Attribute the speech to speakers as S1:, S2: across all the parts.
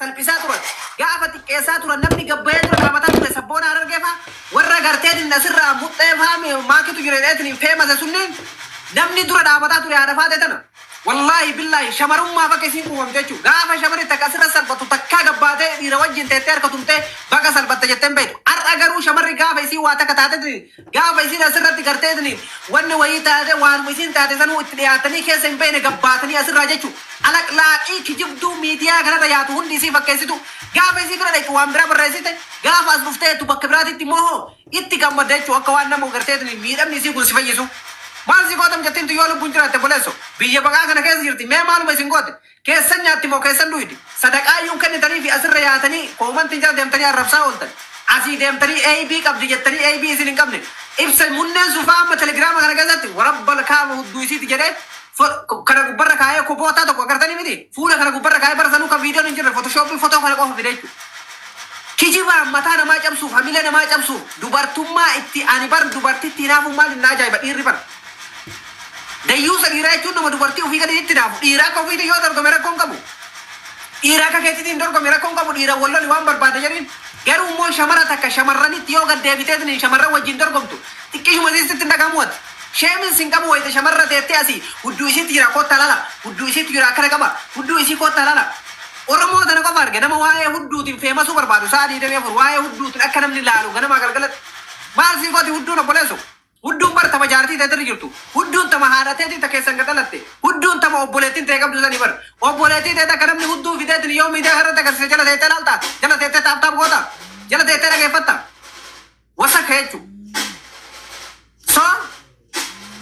S1: salphisaa turan gaafa xiqqeessaa turan namni gabbayee tura dhaabataa ture sabboon argeefa warra gartee dinasirraa muxxee faame maakitu jireedheetiin feemase sunniin namni dura dhaabataa ture haadha faate tana wallahi billahi shamarummaa bakka isiin kuufamte jechuudha gaafa shamarri takka asirra salphatu takkaa gabbaatee dhiira wajjin teettee harka tumtee bakka salphatte jetteen beektu har'a garuu shamarri gaafa isii waa takka taate gaafa isiin asirratti gartee wanni wayii taate waanuma isiin taate sanuu itti dhiyaatanii keessa hin beekne gabbaatanii asirraa jechuudha alaqlaaqii kijibduu miidiyaa kanarra yaatu hundi isii fakkeessitu gaafa isii bira dhaqxu waan biraa barreessite gaafa as dhufteetu bakka biraatitti moohoo itti gammadde jechuudha akka waan nama garteetiin miidhamni isii kun si fayyisu. Maal si gootam jettiin tu yoo lubbuun jiraate boleesso biyya baqaa kana keessa jirti mee maaluma isin goote keessan nyaatti moo keessan dhuydi sadaqaayyuun kennitanii fi asirra yaatanii koomantiin jala deemtanii arrabsaa ooltan asii deemtanii AB qabdi jettanii AB isin hin qabne ibsa munneen sufaa amma telegiraama kana keessatti warabbal kaama hudduu isiiti jedhee kana gubbarra kaayee kobbootaa tokko agartanii miti fuula kana gubbarra kaayee barasanuu kan viidiyoon hin jirre fotoshoopii fotoo kana qofa fide jechuudha. Kijibaa mataa namaa cabsuuf hamilee namaa cabsuuf dubartummaa itti ani bar dubartitti hinaafummaan hin ajaa'iba dhiirri bar. Dayyuusa dhiiraa jechuun nama dubartii ofii gadi itti naafu dhiiraa akka ofiitti yoo dorgome rakkoon qabu dhiiraa akka keetiitiin dorgome rakkoon qabu dhiira walloli waan barbaada jedhin garuu immoo shamara takka shamarranitti yoo gad deebiteetiin shamarran wajjin dorgomtu xiqqishuma isiitti dhagamuuti sheemin sin qabu wayite shamarra teettee asii hudduu isiitti jira kottaa lala hudduu isiitti jira akkana qaba hudduu isii kottaa lala Oromoo tana qofa arge nama waa'ee hudduutiin feemasuu barbaadu sa'a 24 waa'ee hudduutiin akka namni laalu ganama galgalatti maal si gooti hudduun obboleessu hudduun bar tama jaartii ta'e jirtu hudduun tama haadhateetii ta keessan gadalatte hudduun tama obboleettiin ta'e qabdu sanii bar obboleettii ta'e akka namni hudduu fideetiin yoo miidiyaa irratti agarsiise jala teettee laalta jala teettee taaptaap goota jala teettee dhageeffatta wasa keechu so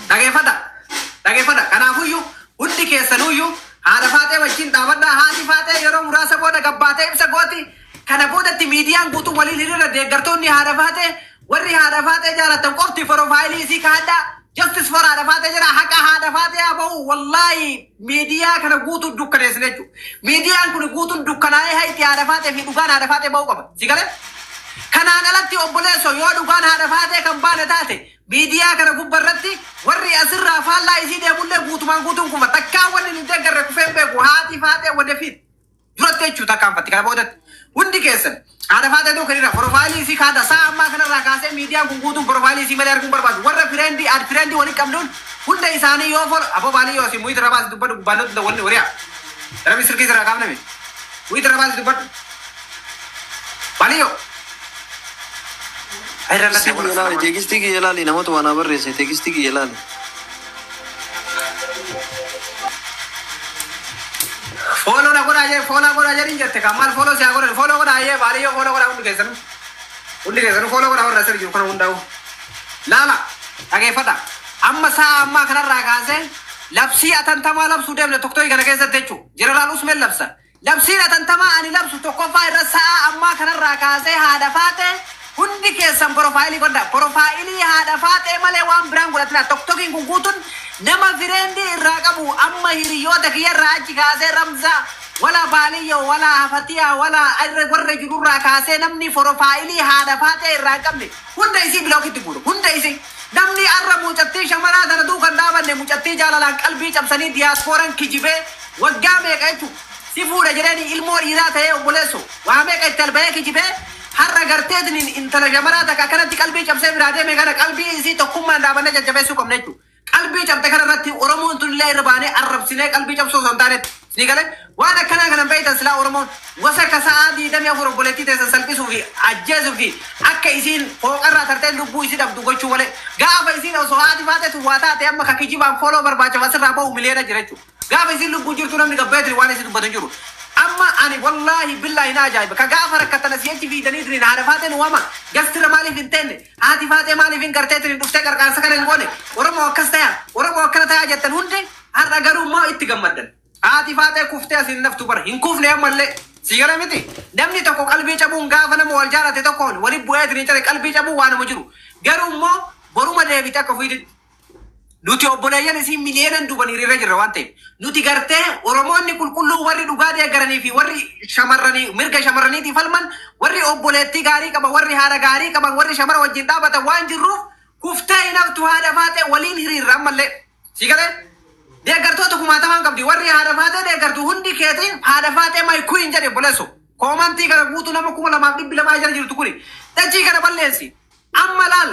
S1: dhageeffadha kanaafuyyuu hundi keessanuyyuu haadha faatee wajjin dhaabadhaa haati faatee yeroo muraasa booda gabbaatee ibsa gooti kana boodatti miidiyaan guutuu waliin hiriira deeggartoonni haadha faatee warri haadha faatee jaalatan qofti profaayilii isii kaadhaa justice for haadha faatee jira haqa haadha faatee abahu wallahi miidiyaa kana guutuu dukkaneessine jechuudha miidiyaan kun guutuun dukkanaa'ee hayti haadha faatee fi dhugaan haadha faatee bahuu qaba si galee kanaan alatti obboleesso yoo dhugaan haadha faatee kan baane taate miidiyaa kana gubbarratti warri asirraa faallaa isii deemullee guutumaan guutuun kuma takkaa wanni hin deeggarre kufeen beeku haati faatee wande fiit duratti jechuudha takkaanfatti kana boodatti hundi keessan haadha faatee tokko irra profaayilii isii kaadha saa ammaa kanarraa kaasee miidiyaan kun guutuun profaayilii isii malee arguun barbaadu warra fireendii waliin qabnuun hunda isaanii yoo fol aboo baalii yoo isin muyita rabaasi dubbadhu gubbaannotu da wanni wariyaa darabni sirkii sirraa kaafname muyita rabaasi dubbadhu baalii yoo
S2: teegistii kiyya ilaali namoota waan barreesse teegistii kiyya ilaali.
S1: Follow na godha jedhin jette kan maal follow siyaa godhan follow godha ayyee baaliyyoo follow godha hundi keessanu follow godha warra asirra jiru kana hundaa'u laala dhageeffadha amma saa ammaa kanarraa kaasee labsii atantamaa labsuu deemne tokkotti kana keessatti jechuudha jeneraal Usmeen labsa labsiin atantamaa ani labsu tokkoffaa irra saa ammaa kanarraa kaasee haadha faatee hundi keessan profaayilii godha profaayilii haadha faatee malee waan biraan godhatina tokkokiin kun guutuun nama fireendii irraa qabu amma hiriyoota kiyyarraa achi kaasee ramzaa wala baaliyyoo wala hafatiyaa wala warra jirurraa kaasee namni profaayilii haadha faatee irraa hin qabne hunda isii bilookitti guuru hunda isii namni arra mucattii shamaraa tana duukan dhaabanne mucattii jaalalaan qalbii cabsanii diyaaspooran kijibee waggaa meeqa jechuudha si fuudha jedhanii ilmoo dhiiraa ta'ee obboleessu waa meeqa itti alba'ee kijibee har'a garteetiin intala shamaraa takka akkanatti qalbii cabsee biraa deeme kana qalbii isii tokkummaan dhaabannee jajjabeessuu qabna jechuudha. Qalbii cabte kanarratti Oromoon tullee irra baanee arrabsinee qalbii cabsuu osoo hin taanetti. Ni galee waan akkanaa kana beektan silaa Oromoon gosa kasaa 24 obboleettii teessan salphisuu fi ajjeesuu fi akka isiin fooqarraa tartee lubbuu isii dhabdu gochuu malee gaafa isiin osoo haati faatetu waa taate amma ka kijibaan fooloo barbaacha asirraa bahu miliyoona jira jechuudha. Gaafa isiin lubbuu jirtu namni gabbeetiin waan isii dubbatan jiru. Amma ani wallahi billahi na ajaiba ka gaafa rakkatana si'achi fiidanii dirin haadha faateen uumama gastira maaliif hin teenne haati faatee maaliif hin garteetiin dhuftee qarqaarsa kana hin goone Oromoo akkas ta'aa Oromoo akkana ta'aa jettan hundi har'a garuu immoo itti gammaddan haati faatee kuftee asiin naftu bara hin kufne ammallee si gala miti namni tokko qalbii cabuun gaafa nama wal jaalate tokkoon wali bu'ee dirin jedhe qalbii cabuu waanuma jiru garuu immoo boruma deebite akka fiidin nuti obboleeyyan isin miliyoonan duban hiriira jirra waan ta'eef nuti gartee Oromoonni qulqulluu warri dhugaa deeggaranii fi warri shamarranii mirga shamarraniitiif falman warri obboleettii gaarii qaban warri haadha gaarii qaban warri shamara wajjin dhaabatan waan jirruuf kuftee hinaftu haadha faatee waliin hiriirra ammallee si galee deeggartoota kumaatamaan qabdi warri haadha faatee deeggartu hundi keetiin haadha faatee maayikuu hin jedhe obboleessu Komantii kana guutuu nama 2,200 jala jirtu kuni. Dachii kana balleessi. Amma laal.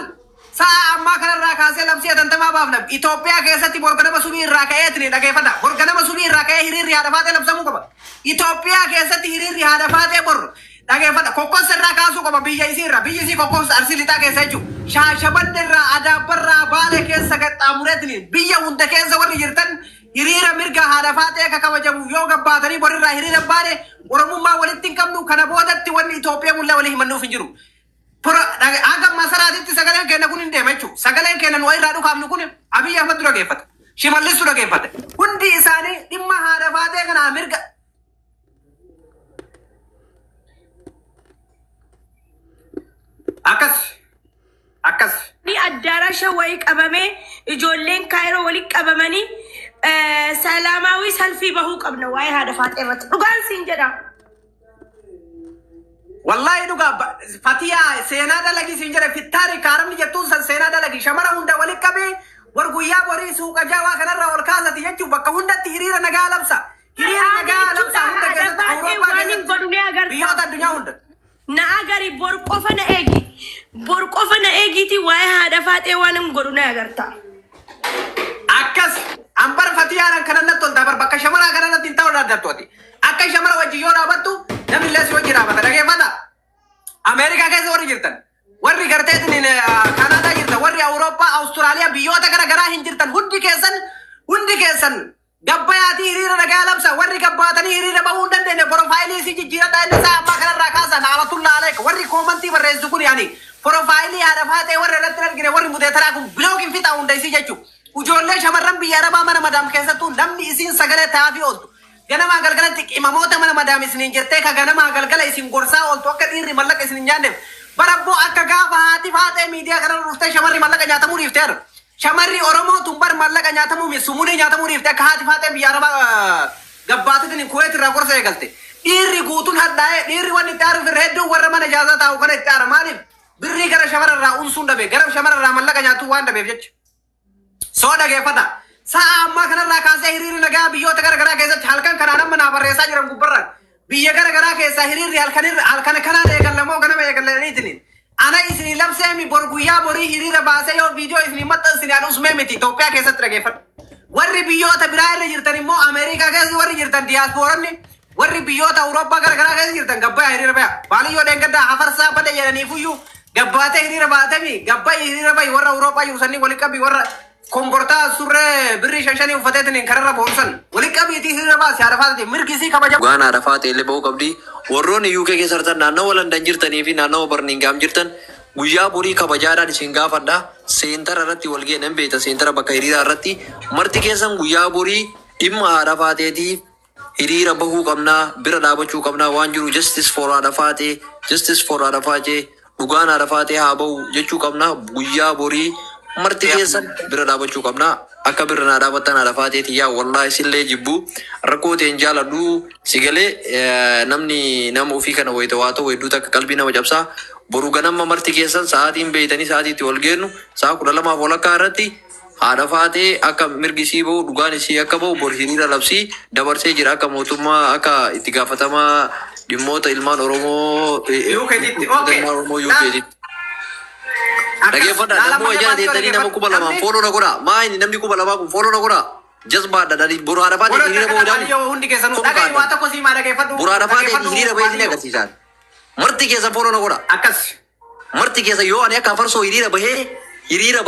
S1: Sa'a ammaa kanarraa kaasee labsii atantamaa baafna. Itoophiyaa keessatti borganama sunii irraa ka'eetiin dhageeffadha. Borganama sunii irraa ka'ee hiriirri haadha faatee labsamuu qaba. Itoophiyaa keessatti hiriirri haadha faatee bor dhageeffadha. Kokkossa irraa kaasuu qaba biyya isii irraa. Biyyi isii kokkossa arsii lixaa keessa jechuudha. Shaashabanni irraa Adaabbarraa Baalee keessa qaxxaamureetiin biyya hunda keessa warri jirtan hiriira mirga haadha faatee akka kabajamu yoo gabbaatanii borirraa hiriira baane Oromummaa walitti hin qabnu kana boodatti wanni Itoophiyaa mul'aa walii himannuuf hin jiru. Aga masaraatitti sagaleen kenna kun hin deema jechuudha. Sagaleen kenna nu irraa dhukaafnu kun Abiyyi Ahmad dura geeffata. Shimallis dura geeffata. Hundi isaanii dhimma haadha faatee kana mirga. Akkas.
S3: Ni addaarasha wayii qabamee ijoolleen kaayiroo walitti qabamanii salaamaawii salfii bahuu qabna waa'ee haadha faatee irratti. Dhugaan siin jedha.
S1: Wallahi dhugaa Fatiyaa seenaa dalagii siin jedhe fittaari kaaramni jettuun san seenaa dalagii shamara hunda walitti qabee war guyyaa borii suuqa jaawaa kanarraa ol kaasati jechuun bakka hundatti hiriira nagaa labsa. Hiriira nagaa labsa hunda keessatti Awurooppaa keessatti biyyoota addunyaa hunda.
S3: Na agari bor qofa na eegi. Bor qofa na eegiti waa'ee haadha faatee waan hin godhu na agarta.
S1: Akkas ambar Fatiyaaran kanatti ol dabar bakka shamaraa kanatti hin ta'u dhaaddattooti. Akka shamara wajji yoo dhaabattu namni illee si wajji dhaabata dhageeffata. Ameerikaa keessa warri jirtan warri garteetiin Kanaadaa jirtan warri Awurooppaa Awustiraaliyaa biyyoota garaagaraa hin jirtan hundi keessan gabbayaatii hiriira nagaa labsa warri gabbaatanii hiriira bahuu hin dandeenye porofaayilii si jijjiiradhaa inni isaa ammaa kanarraa kaasa naamatullaa aleeka warri koomantii barreessu kun yaani porofaayilii haadha faatee warri irratti argine warri muteetaraa kun bilookiin fixaa hunda isii jechuudha. Ijoollee shamarran biyya arabaa mana madaam keessattuu namni isiin sagalee taa'aa ooltu. Ganamaa galgalatti qimamoota mana madaam isiniin jettee ka ganamaa galgala isin gorsaa ooltu akka dhiirri mallaqa isin hin nyaanneef barabboo akka gaafa haati faatee miidiyaa kanarra dhuftee shamarri mallaqa nyaatamuu dhiifteera. Shamarri Oromoo tumbar mallaqa nyaatamuu sumurii nyaatamuu dhiiftee akka haati faatee biyya arabaa gabbaatutiin Kuweet irraa gorsa eegalte. Dhiirri guutuun hadhaa'ee dhiirri wanni itti aaruuf irra hedduun warra mana ijaazaa taa'u kana itti aara maaliif birrii gara shamararraa unsuun dhabe gara shamararraa mallaqa nyaatuu waan dhabeef jecha. Soo dhageeffata. Sa'a ammaa kanarraa kaasee hiriirri nagaa biyyoota garaagaraa keessatti halkan kanaan amma naa barreessaa jiran gubbarraan biyya garaagaraa keessaa hiriirri halkan kanaan eegallamoo ganama eegallaniitiin ana isinii labseemi bor guyyaa borii hiriira baasee yoo viidiyoo isinii maxxansine an usmee miti Itoophiyaa keessatti dhageeffadha. Warri biyyoota biraa irra jirtan immoo Ameerikaa keessa warri jirtan diyaaspooranni warri biyyoota Awurooppaa garaagaraa keessa jirtan gabbaa hiriira baya baaliyyoo dheengaddaa hafarsaa bada jedhaniifuyyuu gabbaatee hiriira baatemi gabbaa hiriira bayi warra Awurooppaa jiru sanni walitti qabii warra Komportaa surree birrii shashanii uffateetiin kararra boonsan walitti qabiitii hiriira baasee haadha faatee mirgisii kabaja.
S2: Waan haadha faatee illee bahuu qabdi. Warroonni UK keessa jirtan naannawa Landan jirtanii fi naannawa Birmingham jirtan guyyaa borii kabajaadhaan isin gaafadha. Seentara irratti wal ga'e nan beekta seentara bakka hiriiraa irratti marti keessan guyyaa borii dhimma haadha faateetiif hiriira bahuu qabnaa bira dhaabachuu qabnaa waan jiru justice for haadha faatee dhugaan haadha faatee haa bahu jechuu qabnaa guyyaa borii. Marti keessan bira dhaabachuu qabna akka bira naa dhaabattan haadha faateeti yaa wallahi isillee jibbu rakkoo ta'een jaaladhu sigalee namni nama ofii kana wayita waa ta'u hedduu takka qalbii nama cabsaa boru ganama marti keessan sa'aatiin beeytanii sa'aatiitti wal geennu sa'a 12 walakkaa irratti haadha faatee akka mirgisii bahu dhugaan isii akka bahu bor hiriira labsii dabarsee jira akka mootummaa akka itti gaafatamaa dhimmoota ilmaan Oromoo UK'tti. Dhageeffadha nammoo ijaa deettanii nama 2,000 fooloo na godha maa inni namni 2,000 kun fooloo na godha jazbaadha dhanii boru haadha faatee hiriira bahee ni agarsiisan marti keessa fooloo na godha marti keessa yoo ani akka afarsoo hiriira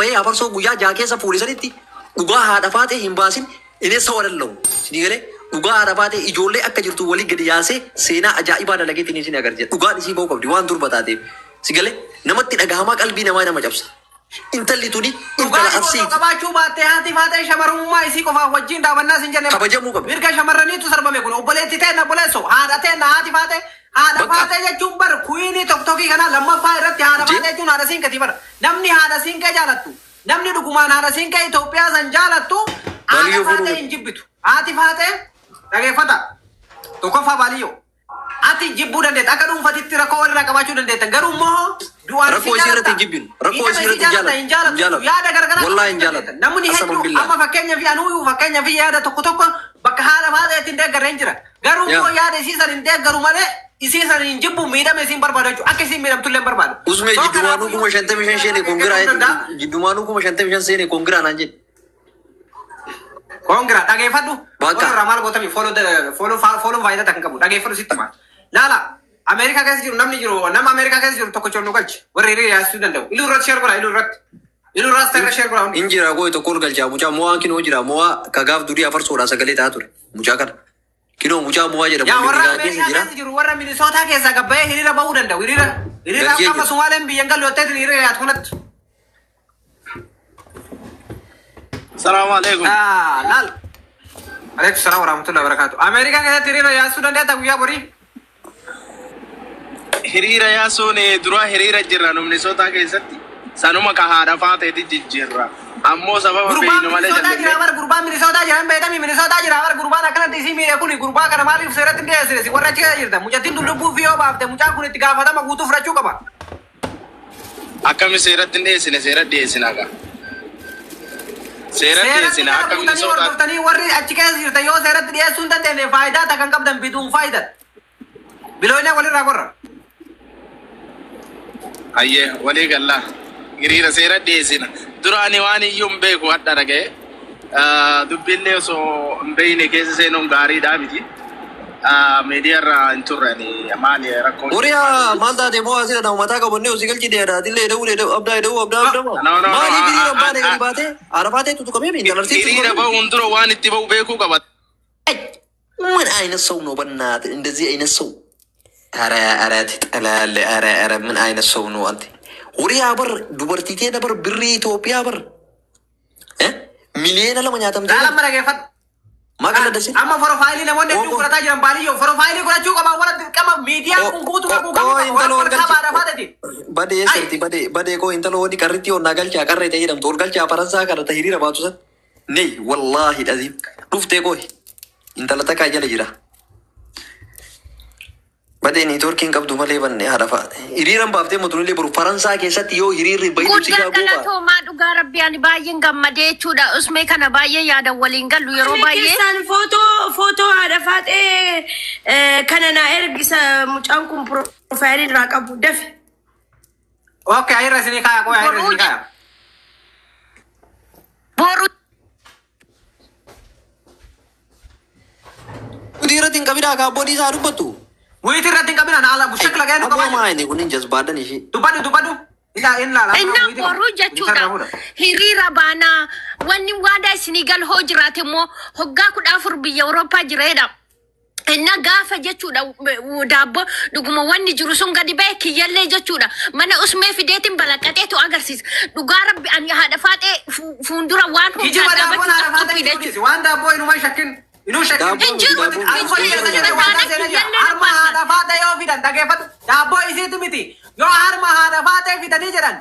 S2: bahee afarsoo guyyaa jaa keessa fuulisanitti dhugaa haadha faatee hin baasin ineessa wadallahu sinii galee dhugaa haadha faatee ijoollee akka jirtu walii gadi yaasee seenaa ajaa'ibaa dalageetiin isin agarsiisa dhugaan isii bahuu qabdi waan durba taateef sigalee namatti dhagahamaa qalbii namaa nama cabsa. Intalli tuni intala arsii.
S1: Qabaachuu baattee haati faatee shamarrummaa isii qofaaf wajjin daawwannaa sin jenne.
S2: Kabajamuu qabu.
S1: Mirga shamarraniitu sarbame kun obboleetti ta'e na boleesso haadha ta'e na haati faatee jechuun bar kuyiinii tokkokkii kana lammaffaa irratti haadha faatee jechuun haadha siinkati bara namni haadha siinkee jaalattu namni dhugumaan haadha siinkee Itoophiyaa san jaalattu haadha faatee hin jibbitu haati faatee dhageeffata tokkoffaa baaliyyoo. Ati jibbuu dandeetta akka dhuunfatitti rakkoo walirraa qabaachuu dandeettan garuu immoo du'aan
S2: rakkoo isii irratti hin jibbinu rakkoo isii irratti hin jaalatu
S1: yaada garagaraa
S2: wallahi hin jaalatu
S1: namni hedduu amma fakkeenyaaf anuu fakkeenyaaf yaada tokko bakka haadha faateetti hin deeggarre hin jira garuu immoo yaada isii san hin deeggaru malee Isii isaanii jibbu miidhame isiin barbaadu jechuudha. Akka isiin miidhamtullee barbaadu.
S2: Usme jiddumaanuu kuma 55 seene kongiraa jiddumaanuu kuma 55 seene kongiraa naan jedhe.
S1: Kongiraa dhageeffadhu.
S2: Bakka.
S1: Kongiraa maal gootami fooloo faayidaa kan qabu dhageeffadhu sitti maal. Laala Ameerikaa keessa jiru namni jiru nama Ameerikaa keessa jiru tokko chonnu galchi warri hiriira yaasuu danda'u. Iluu irratti sheer godha iluu irratti. Iluu irratti ta'e sheer godha hundi.
S2: Injira goe tokko ol galchaa mucaa mo'aan kinoo jira mo'aa kagaaf durii afarsoodhaa sagalee ta'aa ture mucaa kana. Kinoo mucaa mo'aa jedhamu.
S1: Yaa warra Ameerikaa keessa jiru warra Minisootaa keessa gabba'ee hiriira bahuu danda'u hiriira akkama Sumaaleen biyyan galooteetiin hiriira yaatu kanatti.
S4: Salaam alaikum.
S1: Laal. Alaikum salaam warahmatullahi wabarakatuh. Ameerikaa keessatti hiriira yaasuu dandeetta guyyaa borii.
S4: Hiriira yaasuun dura hiriira jirra Minisootaa keessatti sanuma ka haadha faateeti jijjiirra. Ammoo sababa beeynu malee
S1: jallee. Gurbaan Minisootaa jira hin beekami Minisootaa jira gurbaan akkanatti isii miidhe kuni gurbaa kana maaliif seeratti hin dhiyeessine warra achi keessa jirta mucattiin lubbuu fi yoo baafte mucaan kun itti gaafatama guutuu fudhachuu qaba.
S4: Akkami seeratti hin dhiyeessine seeratti dhiyeessina gaa. Seeratti dhiyeessina akka Minisootaa.
S1: Warri achi keessa jirta yoo seeratti dhiyeessuu hin dandeenye faayidaa ta kan qabdan biduun faayidaa. Bilooyinaa walirraa gorra.
S4: Ayyee walii gallaa hiriira seeratti dhiyeessina. Duraani waan iyyuu hin beeku hadha dhaga'e. Dubbiillee osoo hin beeyne keessa seenuun gaariidhaa miti. Miidiyaarraa hin turrani maali rakkoon.
S2: Uriyaa maal taate mo'aa sila nama mataa qabannee osii galchi deedaa dillee da'uu abdaa. Maali hiriira baane gadi baate arafaatee tutuqamee mi dalarsiisu.
S4: Hiriira bahuun dura waan itti bahu beekuu qaba.
S2: ምን አይነት ሰው ነው በእናትህ እንደዚህ አይነት ሰው? ኧረ ትጠላለህ። ኧረ ምን አይነት ሰው ነው አንተ? ሆሪያ በር ዱበርቲቴ ነበር ብሪ ኢትዮጵያ በር ሚሊዮን ለመኛተም
S1: ዳላም ረገፈት
S2: ማቀለ ደስ
S1: አማ ፕሮፋይሊ ለሞንደ ዱ ኩራታ ጅራን ባልዮ ፕሮፋይሊ ኩራቹ ቀባ ወላ ቀማ ሚዲያ ኩንኩቱ
S2: በዴ ሰርቲ በዴ ኮ ኢንተሎ ወዲ ቀርቲ ወና ገልቻ ቀረተ ይደም ቶል ገልቻ ፈረንሳ ከረተ ሂሪራ ባቱሰን ነይ ወላሂ ዳዚ ዱፍቴ ኮይ ኢንተሎ ተካጀለ ጅራ Bade networking qabdu malee banne hadafa. Hiriiran baaftee motuulee boru Faransaa keessatti yoo hiriirri baay'ee si
S3: guddaa galatoo maa dhugaa rabbiyaan baay'een gammadee jechuudha. Usmee kana baay'ee yaada waliin gallu yeroo baay'ee. Keessaan footoo haadha faatee kana na ergisa mucaan kun profaayilii irraa qabu dafe.
S1: Okay, ayirra isinii kaaya qoya ayirra isinii kaaya.
S3: Boru.
S2: Hiriirratti hin qabidhaa kaabboodii isaa dubbatu.
S1: Witi irratti hin qabina naala bushak lagee nu
S2: qabaa. Abbaa maayini kun hin jazbaadan ishee.
S1: Dubbadhu.
S3: Inna boruu jechuudha. Hiriira baanaa wanni waadaa isinii gal hoo jiraate immoo hoggaa 14 biyya Awurooppaa jireedha. Inna gaafa jechuudha daabbo dhuguma wanni jiru sun gadi ba'e kiyyallee jechuudha. Mana usmee fideetiin balaqqateetu agarsiisa. Dhugaa rabbi ani haadha faatee fuuldura waan
S1: hundaa dhaabachuu waan daabboo inuma shakkin. Inu shakkin.
S3: Injiru.
S1: Harma haadha faatee yoo fidan dhageeffatu daabboo isiitu miti. Yoo harma haadha faatee fidanii jedhan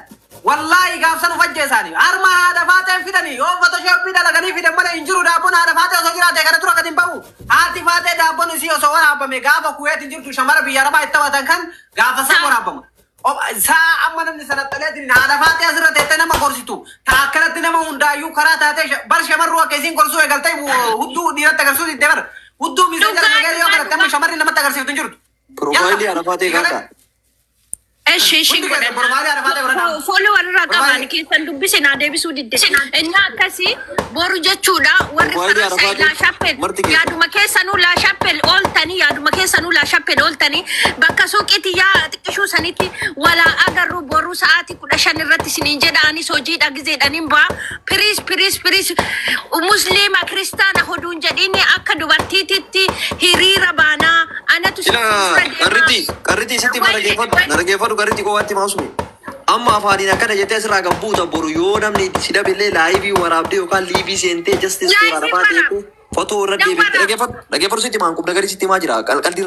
S1: wallaahi gaafsan ufajjee isaanii harma haadha faatee fidanii yoo photoshoppii dalaganii fidan malee hin jiru daabboon haadha faatee osoo jiraate kana dura gadi hin bahu. Haati faatee daabboon isii osoo waraabame gaafa kuweet hin jirtu shamara biyya arabaa itti taphatan kan gaafa san waraabama. Saa amma namni sanaxaleetiin haadha faatee asirra teessee nama gorsitu taakkanatti nama hundaayyuu karaa taatee bar shamarruu akka isiin gorsuu eegaltee hudduu dhiiratti agarsiisuu itti bara. Hudduu misee jala nagee yoo kadhatte amma shamarri namatti agarsiiftu hin jirtu.
S2: Profaayilii haadha faatee kaadha.
S3: Eshi follow warra qaban keessan dubbise naa deebisuu didde. Inni akkasii boru jechuudha warri Faransaay laa shappel yaaduma keessanuu laa shappel ooltanii yaaduma keessanuu laa shappel ooltanii bakka suuqiitti yaa xiqqishuu sanitti walaa agarru boru sa'aatii 15 irratti isiniin jedhaanis hojii dhagizeedhaniin baa piriis musliima kiristaana hoduun jedhiini akka dubartiititti hiriira baanaa anatu
S2: qarriti sitti marageeffadhu qarriti qofaatti maasumi. Amma afaaniin akkana jettee asirraa kan buuta boru yoo namni si dhabillee laayivii waraabdee yookaan liivii seentee justice suuraa lafaa ta'e fotoo irra deebiin dhageeffadhu sitti maan qubna garii sitti maa jira qalqalli